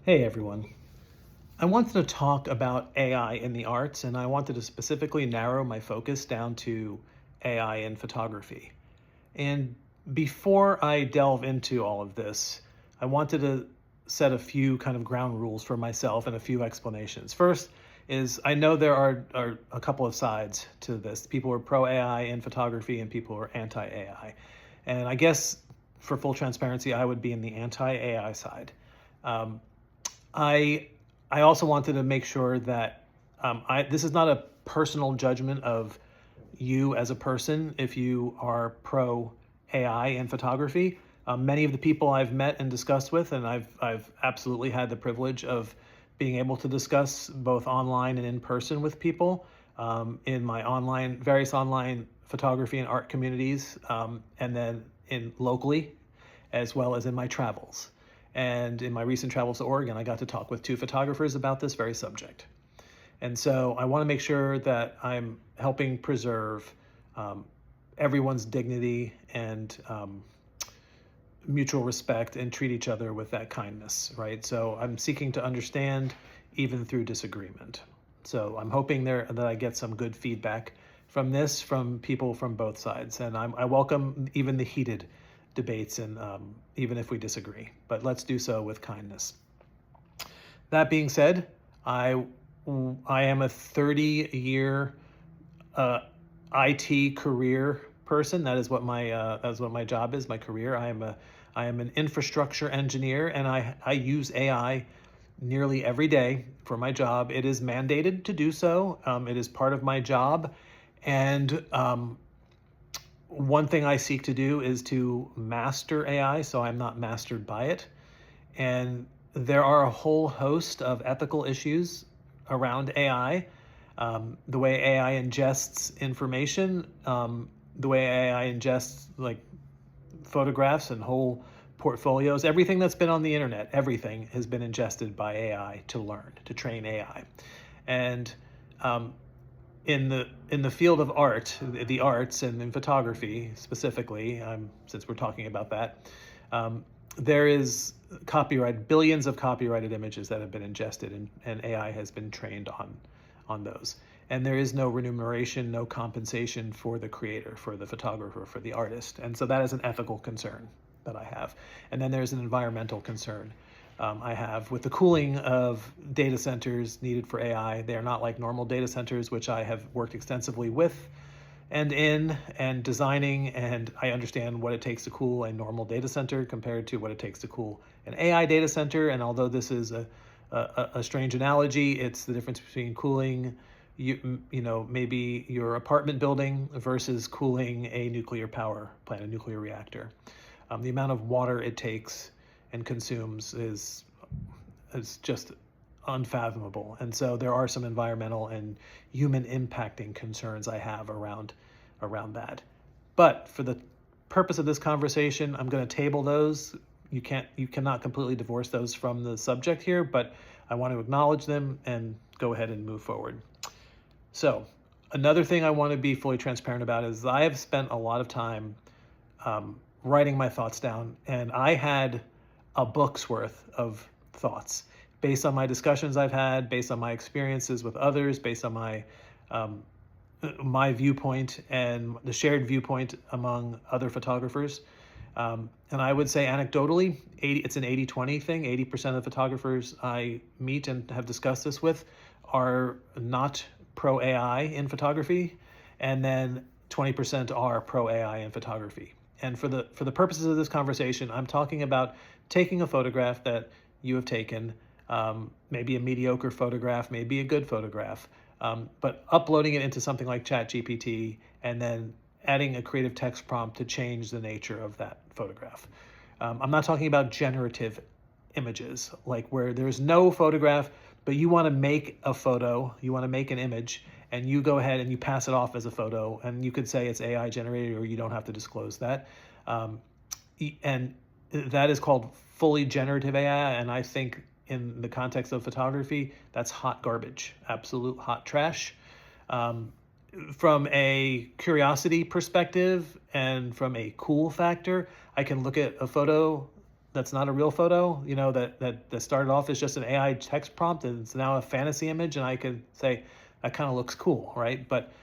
Hey everyone. I wanted to talk about AI in the arts, and I wanted to specifically narrow my focus down to AI in photography. And before I delve into all of this, I wanted to set a few kind of ground rules for myself and a few explanations. First is I know there are a couple of sides to this. People are pro AI in photography and people are anti AI. And I guess for full transparency, I would be in the anti AI side. Um, I I also wanted to make sure that this is not a personal judgment of you as a person if you are pro AI in photography. Many of the people I've met and discussed with, and I've absolutely had the privilege of being able to discuss both online and in person with people in my various online photography and art communities, and then in locally as well as in my travels. And in my recent travels to Oregon, I got to talk with two photographers about this very subject. And so I want to make sure that I'm helping preserve everyone's dignity and mutual respect and treat each other with that kindness, right? So I'm seeking to understand even through disagreement. So I'm hoping that I get some good feedback from this from people from both sides. And I welcome even the heated debates and even if we disagree, but let's do so with kindness. That being said, I am a 30-year IT career person. That is what my job is, my career. I am an infrastructure engineer, and I use AI nearly every day for my job. It is mandated to do so. It is part of my job, and one thing I seek to do is to master AI, so I'm not mastered by it. And there are a whole host of ethical issues around AI, the way AI ingests information, the way AI ingests like photographs and whole portfolios. Everything that's been on the internet, everything has been ingested by AI to learn, to train AI. And in the field of art, the arts and in photography specifically, since we're talking about that, there is billions of copyrighted images that have been ingested, and AI has been trained on those. And there is no remuneration, no compensation for the creator, for the photographer, for the artist. And so that is an ethical concern that I have. And then there's an environmental concern I have with the cooling of data centers needed for AI. They are not like normal data centers, which I have worked extensively with and in and designing, and I understand what it takes to cool a normal data center compared to what it takes to cool an AI data center. And although this is a strange analogy, it's the difference between cooling maybe your apartment building versus cooling a nuclear power plant, a nuclear reactor. The amount of water it takes and consumes is just unfathomable. And so there are some environmental and human impacting concerns I have around that. But for the purpose of this conversation, I'm going to table those. You cannot completely divorce those from the subject here, but I want to acknowledge them and go ahead and move forward. So another thing I want to be fully transparent about is I have spent a lot of time writing my thoughts down, and I had a book's worth of thoughts based on my discussions I've had, based on my experiences with others, based on my viewpoint and the shared viewpoint among other photographers. And I would say anecdotally, it's an 80-20 thing. 80% of the photographers I meet and have discussed this with are not pro AI in photography, and then 20% are pro AI in photography. And for the purposes of this conversation, I'm talking about taking a photograph that you have taken, maybe a mediocre photograph, maybe a good photograph, but uploading it into something like ChatGPT and then adding a creative text prompt to change the nature of that photograph. I'm not talking about generative images, like where there's no photograph, but you want to make a photo, you want to make an image, and you go ahead and you pass it off as a photo, and you could say it's AI generated, or you don't have to disclose that. And that is called fully generative AI, and I think in the context of photography, that's hot garbage, absolute hot trash. From a curiosity perspective and from a cool factor, I can look at a photo that's not a real photo, that started off as just an AI text prompt and it's now a fantasy image, and I could say that kind of looks cool, right? But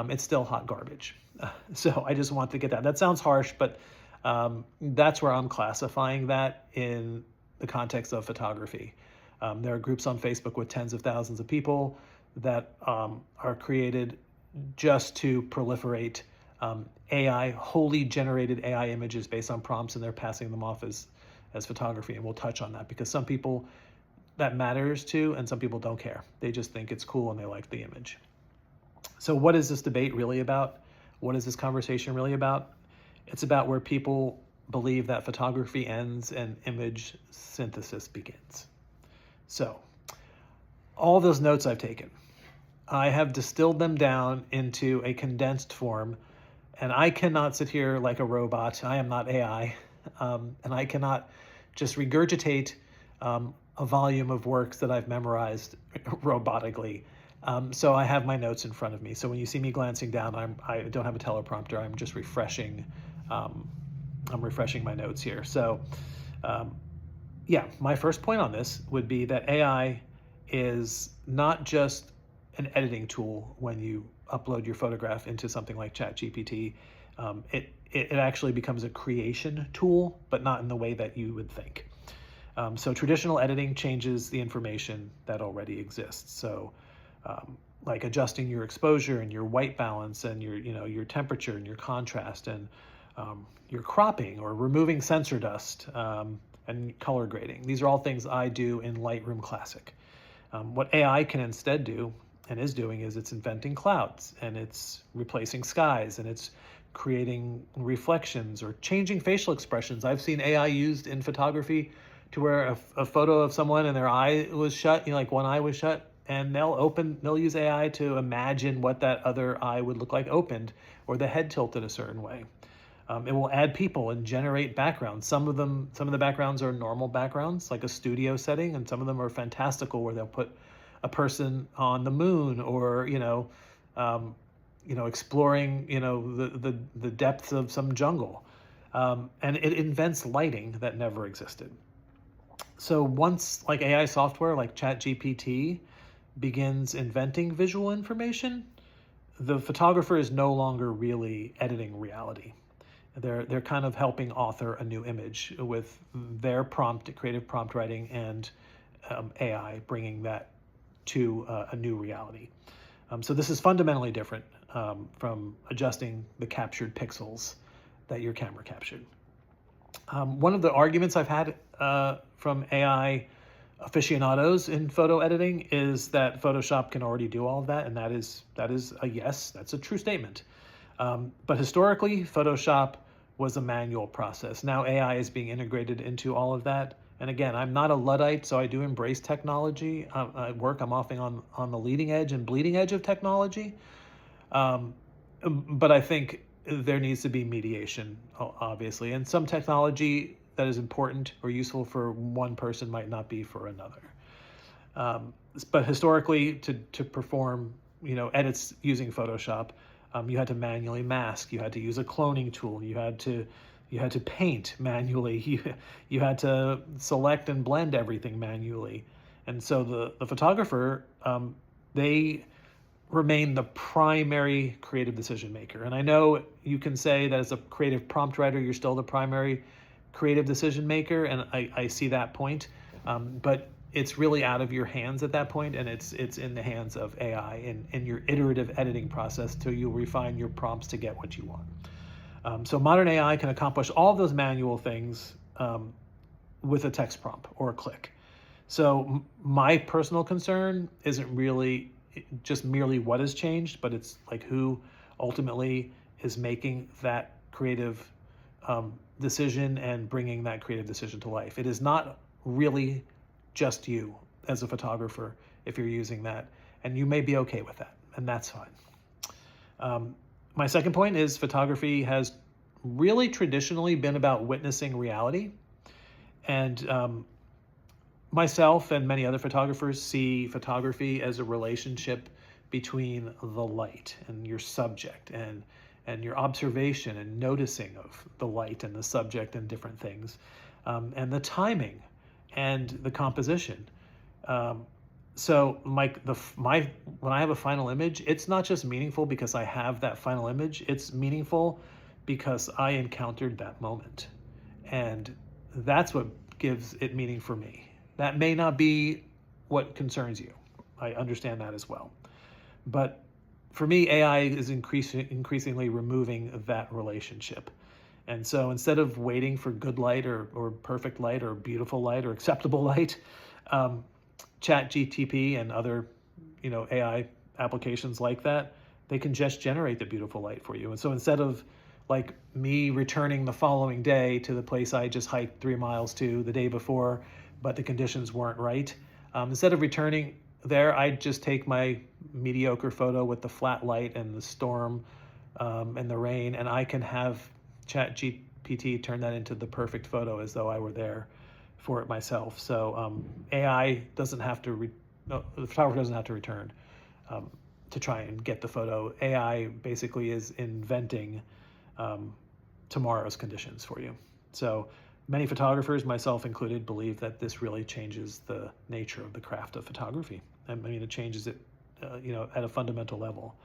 it's still hot garbage. So I just want to get that. That sounds harsh, but that's where I'm classifying that in the context of photography. There are groups on Facebook with tens of thousands of people that are created just to proliferate AI, wholly generated AI images based on prompts, and they're passing them off as photography. And we'll touch on that because some people that matters to, and some people don't care. They just think it's cool and they like the image. So what is this debate really about? What is this conversation really about? It's about where people believe that photography ends and image synthesis begins. So all those notes I've taken, I have distilled them down into a condensed form, and I cannot sit here like a robot. I am not AI, and I cannot just regurgitate a volume of works that I've memorized robotically. So I have my notes in front of me. So when you see me glancing down, I don't have a teleprompter. I'm just refreshing. I'm refreshing my notes here. So yeah, my first point on this would be that AI is not just an editing tool when you upload your photograph into something like ChatGPT. It actually becomes a creation tool, but not in the way that you would think. So traditional editing changes the information that already exists. So like adjusting your exposure and your white balance and your temperature and your contrast and your cropping or removing sensor dust and color grading. These are all things I do in Lightroom Classic. What AI can instead do and is doing is it's inventing clouds, and it's replacing skies, and it's creating reflections or changing facial expressions. I've seen AI used in photography to where a photo of someone and their eye was shut, like one eye was shut, and they'll use AI to imagine what that other eye would look like opened, or the head tilted a certain way. It will add people and generate backgrounds. Some of the backgrounds are normal backgrounds, like a studio setting, and some of them are fantastical, where they'll put a person on the moon, or exploring the depths of some jungle, and it invents lighting that never existed. So once like AI software like ChatGPT begins inventing visual information, the photographer is no longer really editing reality. They're kind of helping author a new image with their creative prompt writing, and AI bringing that to a new reality. So this is fundamentally different from adjusting the captured pixels that your camera captured. One of the arguments I've had from AI aficionados in photo editing is that Photoshop can already do all of that, and that is a yes, that's a true statement. But historically, Photoshop was a manual process. Now AI is being integrated into all of that. And again, I'm not a Luddite, so I do embrace technology. At work, I'm often on the leading edge and bleeding edge of technology. But I think there needs to be mediation, obviously. And some technology that is important or useful for one person might not be for another. But historically, to perform edits using Photoshop, you had to manually mask. You had to use a cloning tool. You had to paint manually. You had to select and blend everything manually. And so the photographer, they remain the primary creative decision maker. And I know you can say that as a creative prompt writer, you're still the primary creative decision maker, and I see that point. But it's really out of your hands at that point, and it's in the hands of AI in your iterative editing process till you refine your prompts to get what you want. So modern AI can accomplish all of those manual things with a text prompt or a click. So my personal concern isn't really just merely what has changed, but it's like who ultimately is making that creative decision and bringing that creative decision to life. It is not really just you as a photographer if you're using that, and you may be okay with that, and that's fine. My second point is photography has really traditionally been about witnessing reality, and myself and many other photographers see photography as a relationship between the light and your subject, and your observation and noticing of the light and the subject and different things. and the timing and the composition. So when I have a final image, it's not just meaningful because I have that final image. It's meaningful because I encountered that moment, and that's what gives it meaning for me. That may not be what concerns you. I understand that as well, but for me, AI is increasingly removing that relationship. And so instead of waiting for good light or perfect light or beautiful light or acceptable light, Chat GTP and other, AI applications like that, they can just generate the beautiful light for you. And so instead of like me returning the following day to the place I just hiked 3 miles to the day before, but the conditions weren't right, instead of returning there, I just take my mediocre photo with the flat light and the storm and the rain, and I can have Chat GPT turn that into the perfect photo as though I were there for it myself. So AI doesn't have to, the photographer doesn't have to return to try and get the photo. AI basically is inventing tomorrow's conditions for you. So many photographers, myself included, believe that this really changes the nature of the craft of photography. I mean, it changes it, at a fundamental level.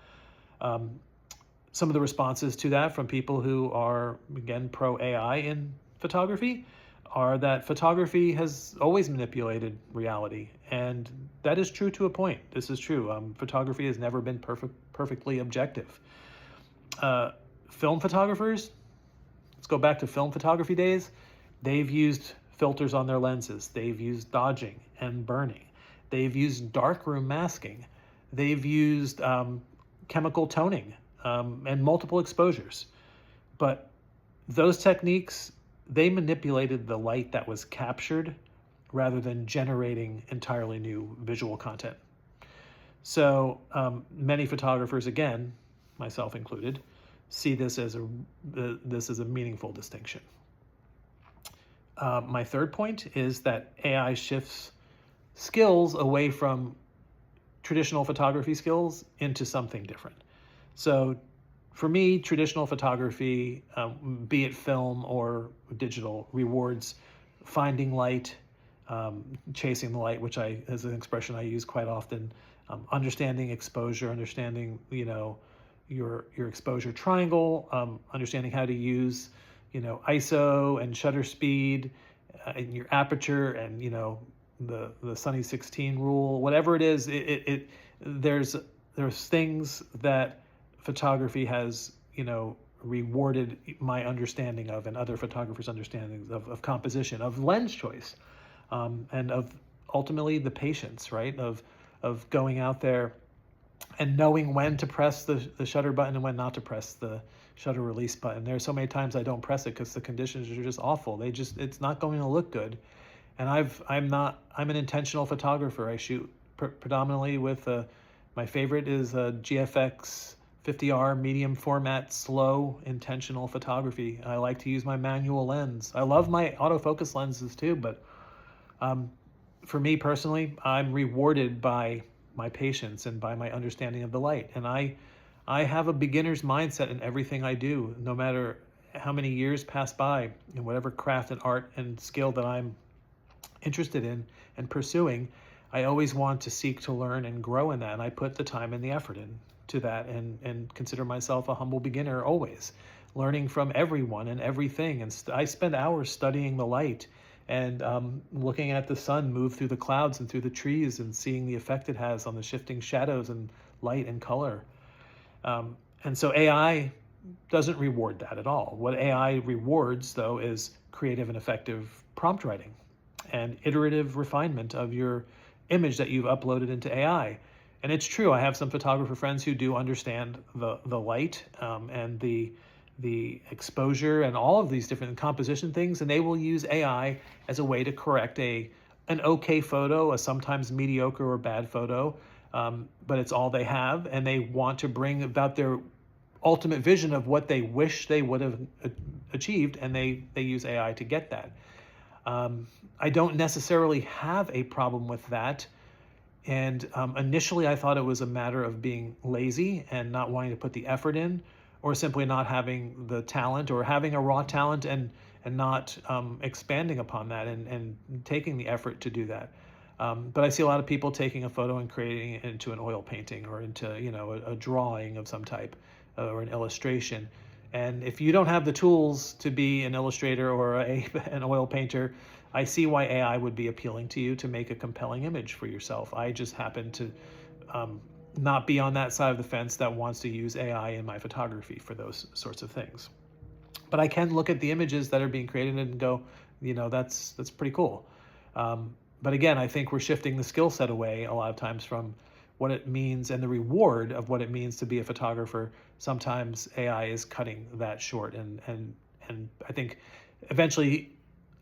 Some of the responses to that from people who are, again, pro AI in photography are that photography has always manipulated reality. And that is true to a point. This is true. Photography has never been perfectly objective. Film photographers, let's go back to film photography days. They've used filters on their lenses. They've used dodging and burning. They've used darkroom masking. They've used chemical toning and multiple exposures. But those techniques, they manipulated the light that was captured rather than generating entirely new visual content. So many photographers, again, myself included, see this as a meaningful distinction. My third point is that AI shifts skills away from traditional photography skills into something different. So for me, traditional photography, be it film or digital, rewards finding light, chasing the light, which is an expression I use quite often, understanding exposure, understanding, your exposure triangle, understanding how to use, ISO and shutter speed, and your aperture, and the Sunny 16 rule, whatever it is. There's things that photography has, rewarded my understanding of and other photographers' understandings of composition, of lens choice, and of ultimately the patience, right? Of going out there and knowing when to press the shutter button and when not to press the shutter release button. There's so many times I don't press it because the conditions are just awful. It's not going to look good. And I'm an intentional photographer. I shoot predominantly with my favorite is a GFX 50R medium format, slow, intentional photography. I like to use my manual lens. I love my autofocus lenses too, but for me personally, I'm rewarded by my patience and by my understanding of the light. And I have a beginner's mindset in everything I do, no matter how many years pass by in whatever craft and art and skill that I'm interested in and pursuing. I always want to seek to learn and grow in that, and I put the time and the effort into that, and consider myself a humble beginner, always learning from everyone and everything. And I spend hours studying the light and looking at the sun move through the clouds and through the trees and seeing the effect it has on the shifting shadows and light and color. And so AI doesn't reward that at all. What AI rewards, though, is creative and effective prompt writing and iterative refinement of your image that you've uploaded into AI. And it's true, I have some photographer friends who do understand the light and the exposure and all of these different composition things, and they will use AI as a way to correct an okay photo, a sometimes mediocre or bad photo, but it's all they have, and they want to bring about their ultimate vision of what they wish they would have achieved, and they use AI to get that. I don't necessarily have a problem with that. And initially I thought it was a matter of being lazy and not wanting to put the effort in, or simply not having the talent, or having a raw talent and and not expanding upon that and taking the effort to do that. But I see a lot of people taking a photo and creating it into an oil painting or into a drawing of some type or an illustration. And if you don't have the tools to be an illustrator or an oil painter, I see why AI would be appealing to you to make a compelling image for yourself. I just happen to not be on that side of the fence that wants to use AI in my photography for those sorts of things. But I can look at the images that are being created and go, that's pretty cool. But again, I think we're shifting the skill set away a lot of times from what it means and the reward of what it means to be a photographer. Sometimes AI is cutting that short, and I think eventually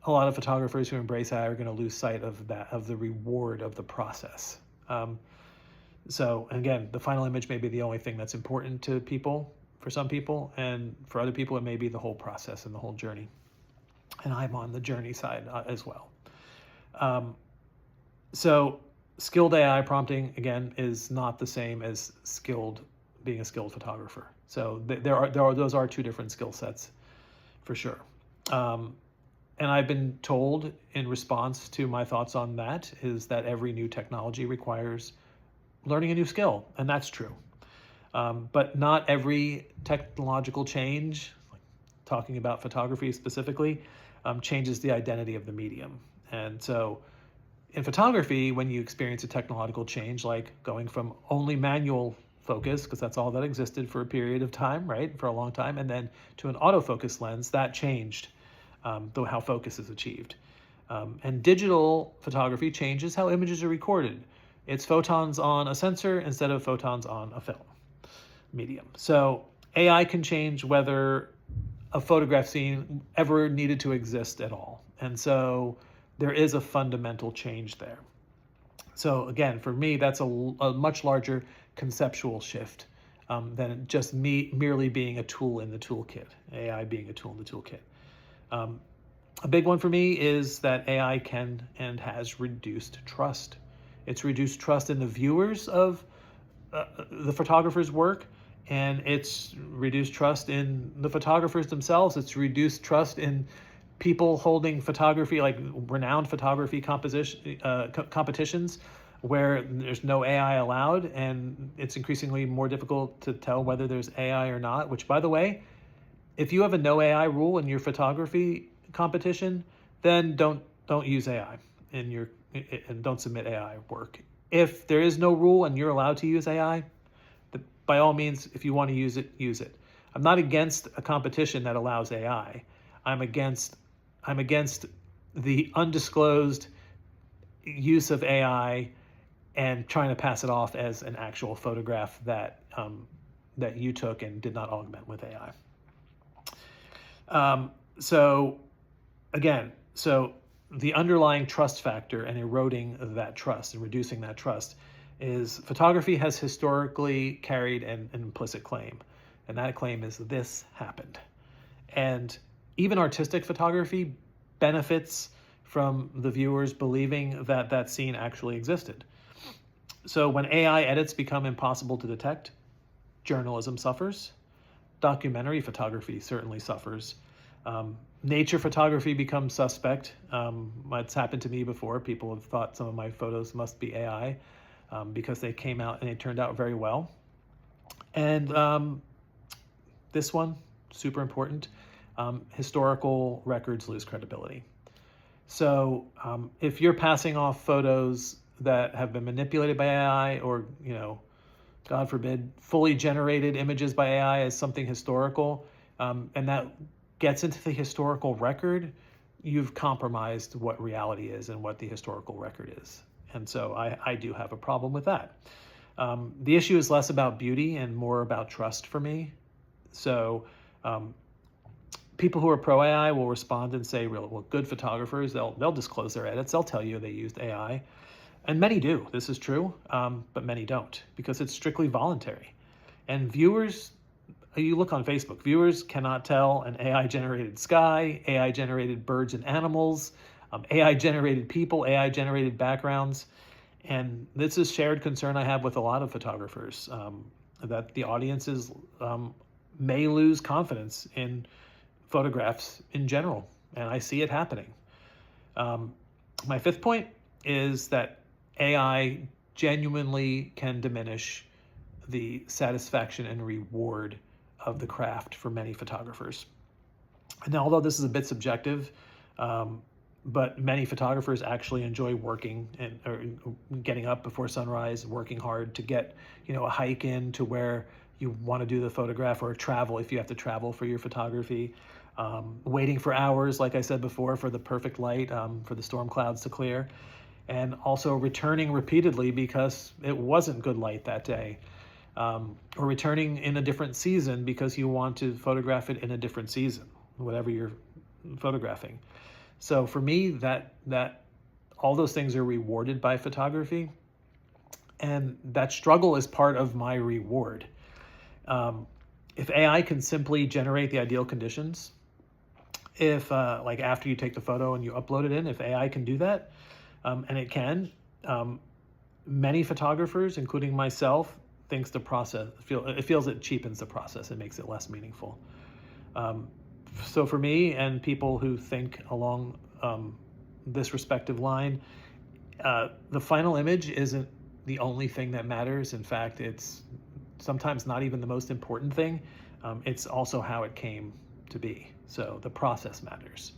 a lot of photographers who embrace AI are going to lose sight of the reward of the process. So again, the final image may be the only thing that's important to people, for some people, and for other people it may be the whole process and the whole journey. And I'm on the journey side as well. So skilled AI prompting, again, is not the same as being a skilled photographer. So those are two different skill sets for sure. And I've been told in response to my thoughts on that is that every new technology requires learning a new skill, and that's true. But not every technological change, like talking about photography specifically, changes the identity of the medium. And so in photography, when you experience a technological change, like going from only manual focus, because that's all that existed for a period of time, right, for a long time, and then to an autofocus lens, that changed how focus is achieved. And digital photography changes how images are recorded. It's photons on a sensor instead of photons on a film medium. So AI can change whether a photograph scene ever needed to exist at all. And so there is a fundamental change there. So again, for me, that's a much larger conceptual shift than just merely being a tool in the toolkit, AI being a tool in the toolkit. A big one for me is that AI can and has reduced trust. It's reduced trust in the viewers of the photographer's work, and it's reduced trust in the photographers themselves. It's reduced trust in people holding photography, like renowned photography competitions where there's no AI allowed, and it's increasingly more difficult to tell whether there's AI or not, which, by the way, if you have a no AI rule in your photography competition, then don't use AI and don't submit AI work. If there is no rule and you're allowed to use AI, by all means, if you want to use it, use it. I'm not against a competition that allows AI. I'm against the undisclosed use of AI and trying to pass it off as an actual photograph that you took and did not augment with AI. So the underlying trust factor and eroding that trust and reducing that trust is photography has historically carried an implicit claim, and that claim is this happened. And even artistic photography benefits from the viewers believing that that scene actually existed. So when AI edits become impossible to detect, journalism suffers. Documentary photography certainly suffers. Nature photography becomes suspect. It's happened to me before. People have thought some of my photos must be AI because they came out and they turned out very well. And this one, super important, historical records lose credibility. So if you're passing off photos that have been manipulated by AI or, God forbid, fully generated images by AI as something historical, and that gets into the historical record, you've compromised what reality is and what the historical record is. And so I do have a problem with that. The issue is less about beauty and more about trust for me. So people who are pro AI will respond and say, well, good photographers, they'll disclose their edits. They'll tell you they used AI. And many do. This is true, but many don't because it's strictly voluntary. And viewers, you look on Facebook, viewers cannot tell an AI-generated sky, AI-generated birds and animals, AI-generated people, AI-generated backgrounds. And this is shared concern I have with a lot of photographers, that the audiences may lose confidence in photographs in general and I see it happening. My fifth point is that AI genuinely can diminish the satisfaction and reward of the craft for many photographers. Now, although this is a bit subjective, but many photographers actually enjoy working and or getting up before sunrise, working hard to get, a hike in to where you want to do the photograph, or travel if you have to travel for your photography. Waiting for hours, like I said before, for the perfect light, for the storm clouds to clear, and also returning repeatedly because it wasn't good light that day, or returning in a different season because you want to photograph it in a different season, whatever you're photographing. So for me, that all those things are rewarded by photography, and that struggle is part of my reward. If AI can simply generate the ideal conditions, if like after you take the photo and you upload it in, if AI can do that, and it can, many photographers, including myself, thinks the process feels it cheapens the process. It makes it less meaningful. So for me and people who think along this respective line, the final image isn't the only thing that matters. In fact, it's sometimes not even the most important thing. It's also how it came to be. So the process matters.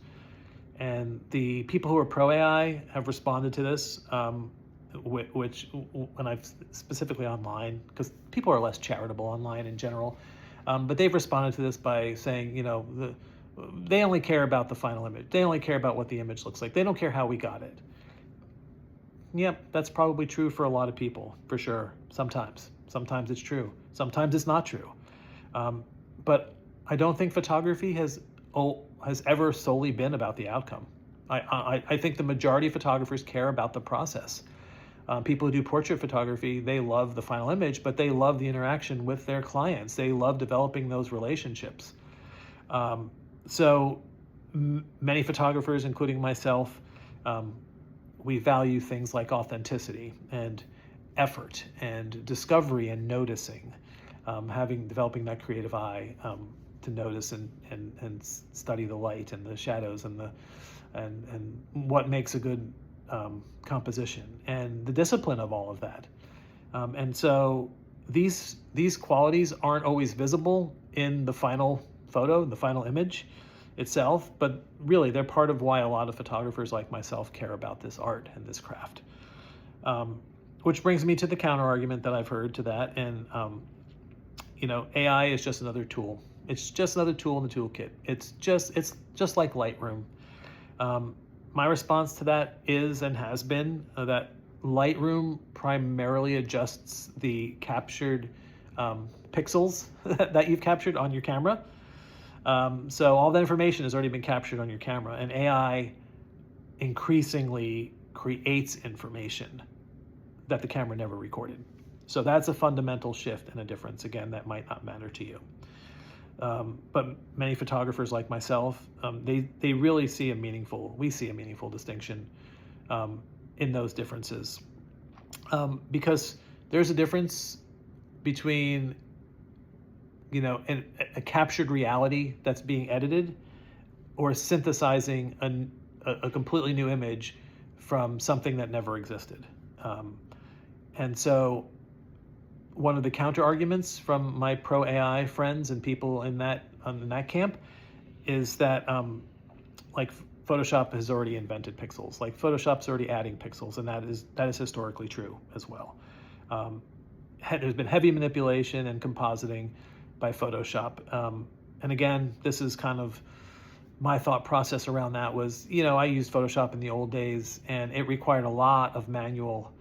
And the people who are pro AI have responded to this, which, when I've specifically online, because people are less charitable online in general, but they've responded to this by saying, they only care about the final image. They only care about what the image looks like. They don't care how we got it. Yep, that's probably true for a lot of people, for sure. Sometimes it's true. Sometimes it's not true. But I don't think photography has ever solely been about the outcome. I think the majority of photographers care about the process. People who do portrait photography, they love the final image, but they love the interaction with their clients. They love developing those relationships. So many photographers, including myself, we value things like authenticity and effort and discovery and noticing, developing that creative eye to notice and study the light and the shadows and what makes a good composition, and the discipline of all of that. And so these qualities aren't always visible in the final photo, the final image itself, but really they're part of why a lot of photographers like myself care about this art and this craft. Which brings me to the counter argument that I've heard to that, and AI is just another tool. It's just another tool in the toolkit. It's just like Lightroom. My response to that is, and has been, that Lightroom primarily adjusts the captured pixels that you've captured on your camera. So all that information has already been captured on your camera, and AI increasingly creates information that the camera never recorded. So that's a fundamental shift and a difference, again, that might not matter to you. But many photographers like myself, they really see a meaningful distinction in those differences. Because there's a difference between, a captured reality that's being edited, or synthesizing a completely new image from something that never existed. And so one of the counter arguments from my pro AI friends and people in that camp is that like Photoshop has already invented pixels. Like Photoshop's already adding pixels, and that is historically true as well. There's been heavy manipulation and compositing by Photoshop. And again, this is kind of my thought process around that was, I used Photoshop in the old days, and it required a lot of manual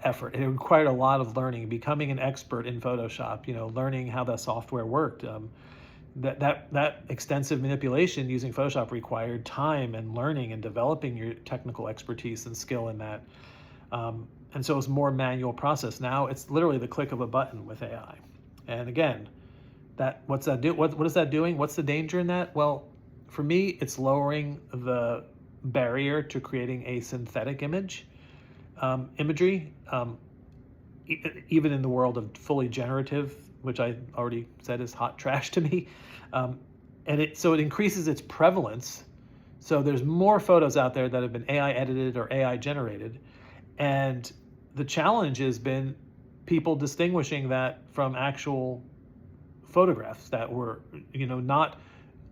effort. It required a lot of learning, becoming an expert in Photoshop, learning how the software worked. That extensive manipulation using Photoshop required time and learning and developing your technical expertise and skill in that. And so it was more manual process. Now it's literally the click of a button with AI. And again, what's that do? What is that doing? What's the danger in that? Well, for me, it's lowering the barrier to creating a synthetic imagery, even in the world of fully generative, which I already said is hot trash to me. So it increases its prevalence. So there's more photos out there that have been AI edited or AI generated. And the challenge has been people distinguishing that from actual photographs that were, not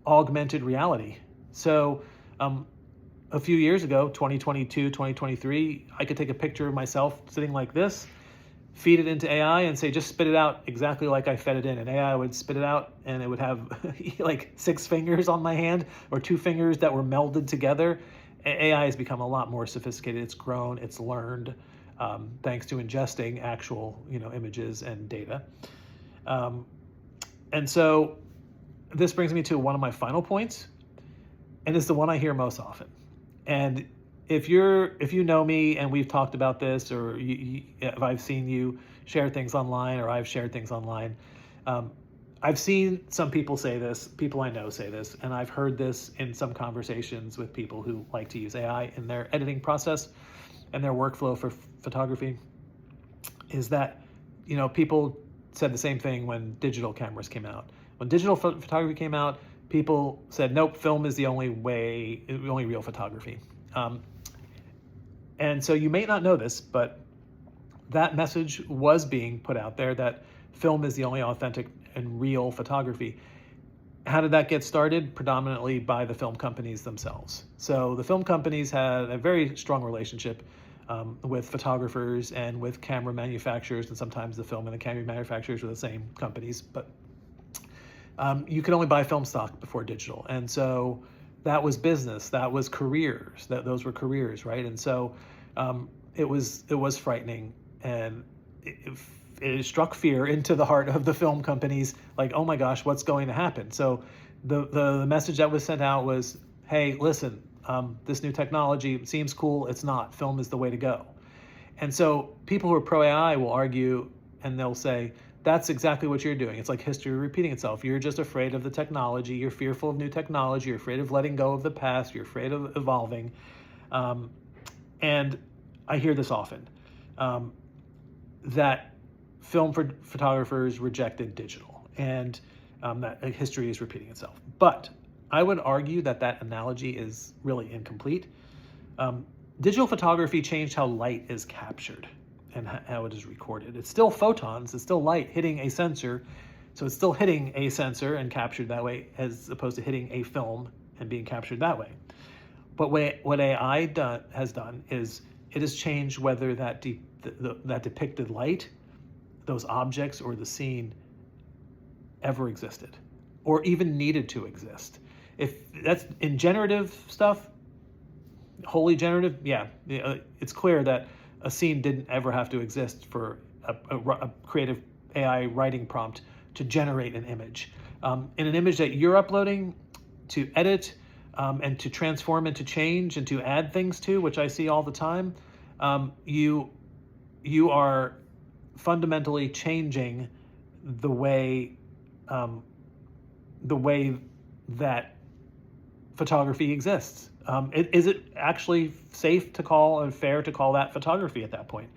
augmented reality. So a few years ago, 2022, 2023, I could take a picture of myself sitting like this, feed it into AI and say, just spit it out exactly like I fed it in. And AI would spit it out and it would have like 6 fingers on my hand or 2 fingers that were melded together. AI has become a lot more sophisticated. It's grown, it's learned, thanks to ingesting actual, images and data. And so this brings me to one of my final points, and it's the one I hear most often. And if you know me and we've talked about this, or if I've seen you share things online, or I've shared things online, I've seen some people say this, people I know say this, and I've heard this in some conversations with people who like to use AI in their editing process and their workflow for photography, is that, people said the same thing when digital cameras came out. When digital photography came out, people said, nope, film is the only real photography. And so you may not know this, but that message was being put out there, that film is the only authentic and real photography. How did that get started? Predominantly by the film companies themselves. So the film companies had a very strong relationship with photographers and with camera manufacturers, and sometimes the film and the camera manufacturers were the same companies, but you could only buy film stock before digital. And so that was business, that was careers, those were careers, right? And so it was frightening, and it struck fear into the heart of the film companies, like, oh my gosh, what's going to happen? So the message that was sent out was, hey, listen, this new technology seems cool, it's not. Film is the way to go. And so people who are pro-AI will argue, and they'll say, that's exactly what you're doing. It's like history repeating itself. You're just afraid of the technology. You're fearful of new technology. You're afraid of letting go of the past. You're afraid of evolving. And I hear this often, that film photographers rejected digital, and that history is repeating itself. But I would argue that that analogy is really incomplete. Digital photography changed how light is captured and how it is recorded. It's still photons, it's still light hitting a sensor, so it's still hitting a sensor and captured that way, as opposed to hitting a film and being captured that way. But what AI has done is it has changed whether that depicted light, those objects, or the scene ever existed, or even needed to exist. If that's in generative stuff, wholly generative, yeah, it's clear that a scene didn't ever have to exist for a creative AI writing prompt to generate an image. In an image that you're uploading to edit and to transform and to change and to add things to, which I see all the time, you are fundamentally changing the way that photography exists. Is it actually safe to call and fair to call that photography at that point?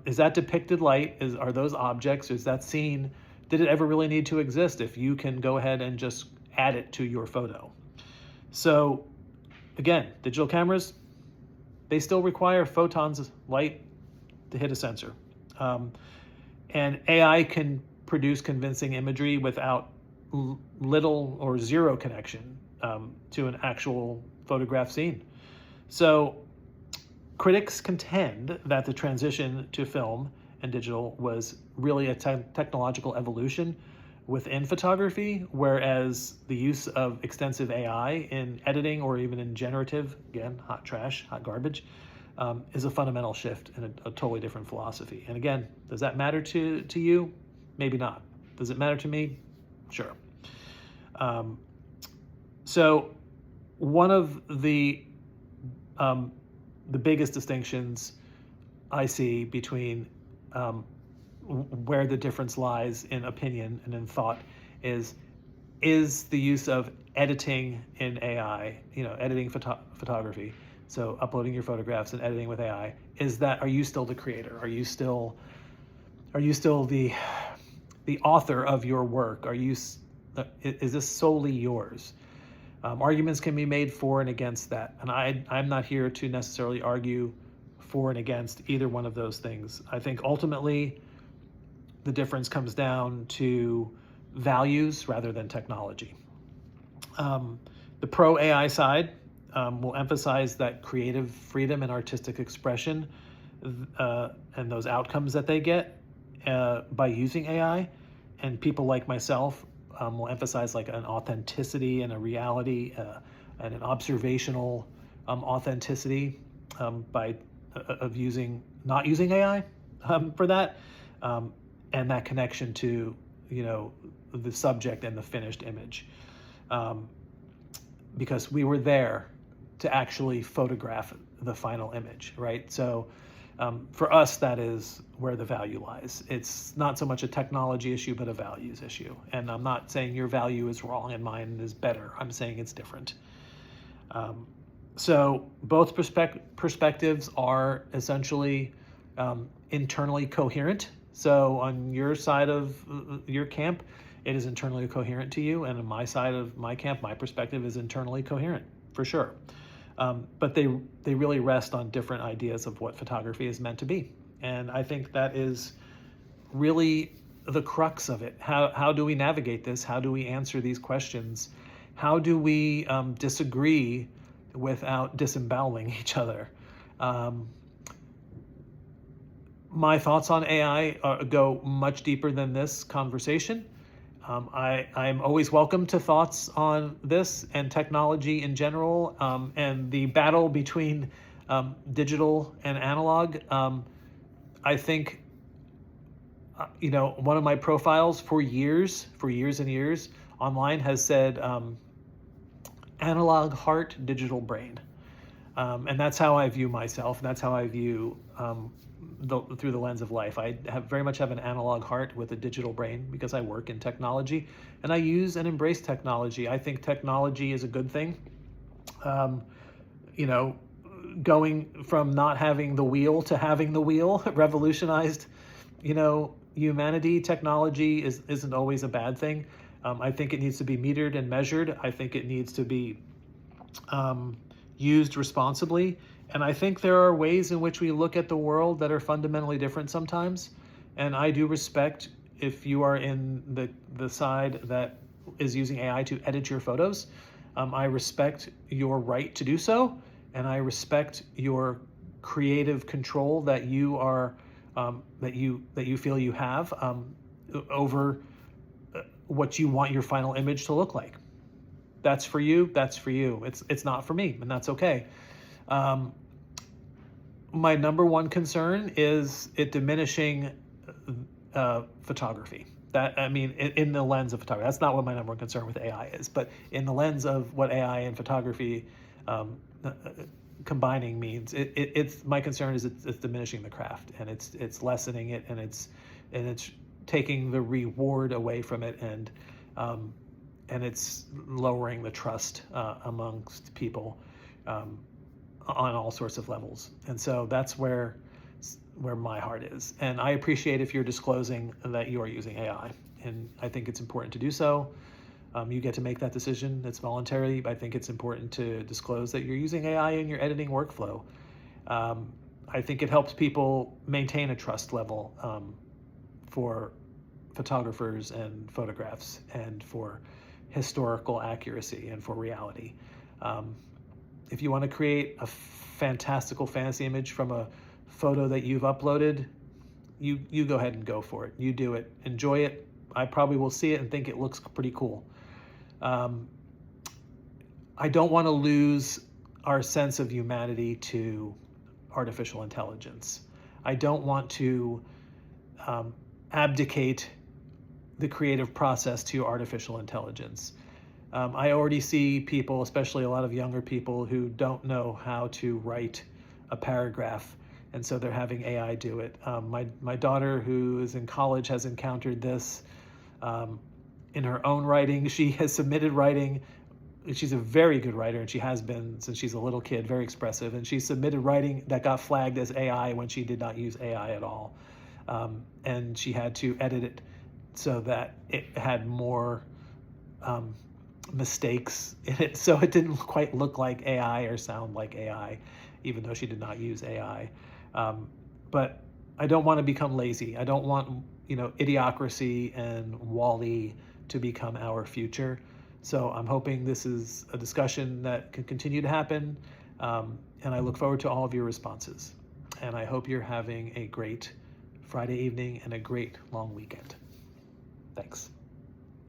Is that depicted light? Are those objects? Is that scene? Did it ever really need to exist if you can go ahead and just add it to your photo? So again, digital cameras, they still require photons of light to hit a sensor. And AI can produce convincing imagery without little or zero connection to an actual photograph scene. So critics contend that the transition to film and digital was really a technological evolution within photography, whereas the use of extensive AI in editing or even in generative, again, hot trash, hot garbage, is a fundamental shift in a totally different philosophy. And again, does that matter to you? Maybe not. Does it matter to me? Sure. So one of the biggest distinctions I see between where the difference lies in opinion and in thought is the use of editing in AI, editing photography. So uploading your photographs and editing with AI, are you still the creator? Are you still the author of your work? Is this solely yours? Arguments can be made for and against that, and I'm not here to necessarily argue for and against either one of those things. I think ultimately the difference comes down to values rather than technology. The pro AI side will emphasize that creative freedom and artistic expression and those outcomes that they get by using AI. And people like myself will emphasize like an authenticity and a reality and an observational authenticity by of not using AI for that, and that connection to the subject and the finished image, because we were there to actually photograph the final image, right? So for us, that is where the value lies. It's not so much a technology issue, but a values issue. And I'm not saying your value is wrong and mine is better. I'm saying it's different. So both perspectives are essentially internally coherent. So on your side of your camp, it is internally coherent to you, and on my side of my camp, my perspective is internally coherent, for sure. But they really rest on different ideas of what photography is meant to be. And I think that is really the crux of it. How do we navigate this? How do we answer these questions? How do we disagree without disemboweling each other? My thoughts on AI go much deeper than this conversation. I'm always welcome to thoughts on this and technology in general, and the battle between digital and analog. I think, one of my profiles for years and years online has said analog heart, digital brain. And that's how I view myself. That's how I view through the lens of life. I very much have an analog heart with a digital brain because I work in technology and I use and embrace technology. I think technology is a good thing. Going from not having the wheel to having the wheel revolutionized, humanity. Technology isn't always a bad thing. I think it needs to be metered and measured. I think it needs to be used responsibly. And I think there are ways in which we look at the world that are fundamentally different sometimes. And I do respect if you are in the side that is using AI to edit your photos. I respect your right to do so. And I respect your creative control that you are, that you feel you have over what you want your final image to look like. That's for you. That's for you. It's not for me, and that's okay. My number one concern is it diminishing photography. In the lens of photography. That's not what my number one concern with AI is, but in the lens of what AI and photography combining means, it's my concern is it's diminishing the craft, and it's lessening it, and it's taking the reward away from it, and it's lowering the trust amongst people on all sorts of levels. And so that's where my heart is. And I appreciate if you're disclosing that you are using AI. And I think it's important to do so. You get to make that decision. It's voluntary. I think it's important to disclose that you're using AI in your editing workflow. I think it helps people maintain a trust level for photographers and photographs, and for historical accuracy, and for reality. If you want to create a fantastical fantasy image from a photo that you've uploaded, you go ahead and go for it. You do it. Enjoy it. I probably will see it and think it looks pretty cool. I don't want to lose our sense of humanity to artificial intelligence. I don't want to abdicate the creative process to artificial intelligence. I already see people, especially a lot of younger people, who don't know how to write a paragraph, and so they're having AI do it. My daughter, who is in college, has encountered this in her own writing. She has submitted writing. She's a very good writer, and she has been since she's a little kid, very expressive, and she submitted writing that got flagged as AI when she did not use AI at all. And she had to edit it so that it had more mistakes in it, so it didn't quite look like AI or sound like AI, even though she did not use AI. But I don't want to become lazy. I don't want, idiocracy and Wall-E to become our future. So I'm hoping this is a discussion that can continue to happen, and I look forward to all of your responses. And I hope you're having a great Friday evening and a great long weekend. Thanks.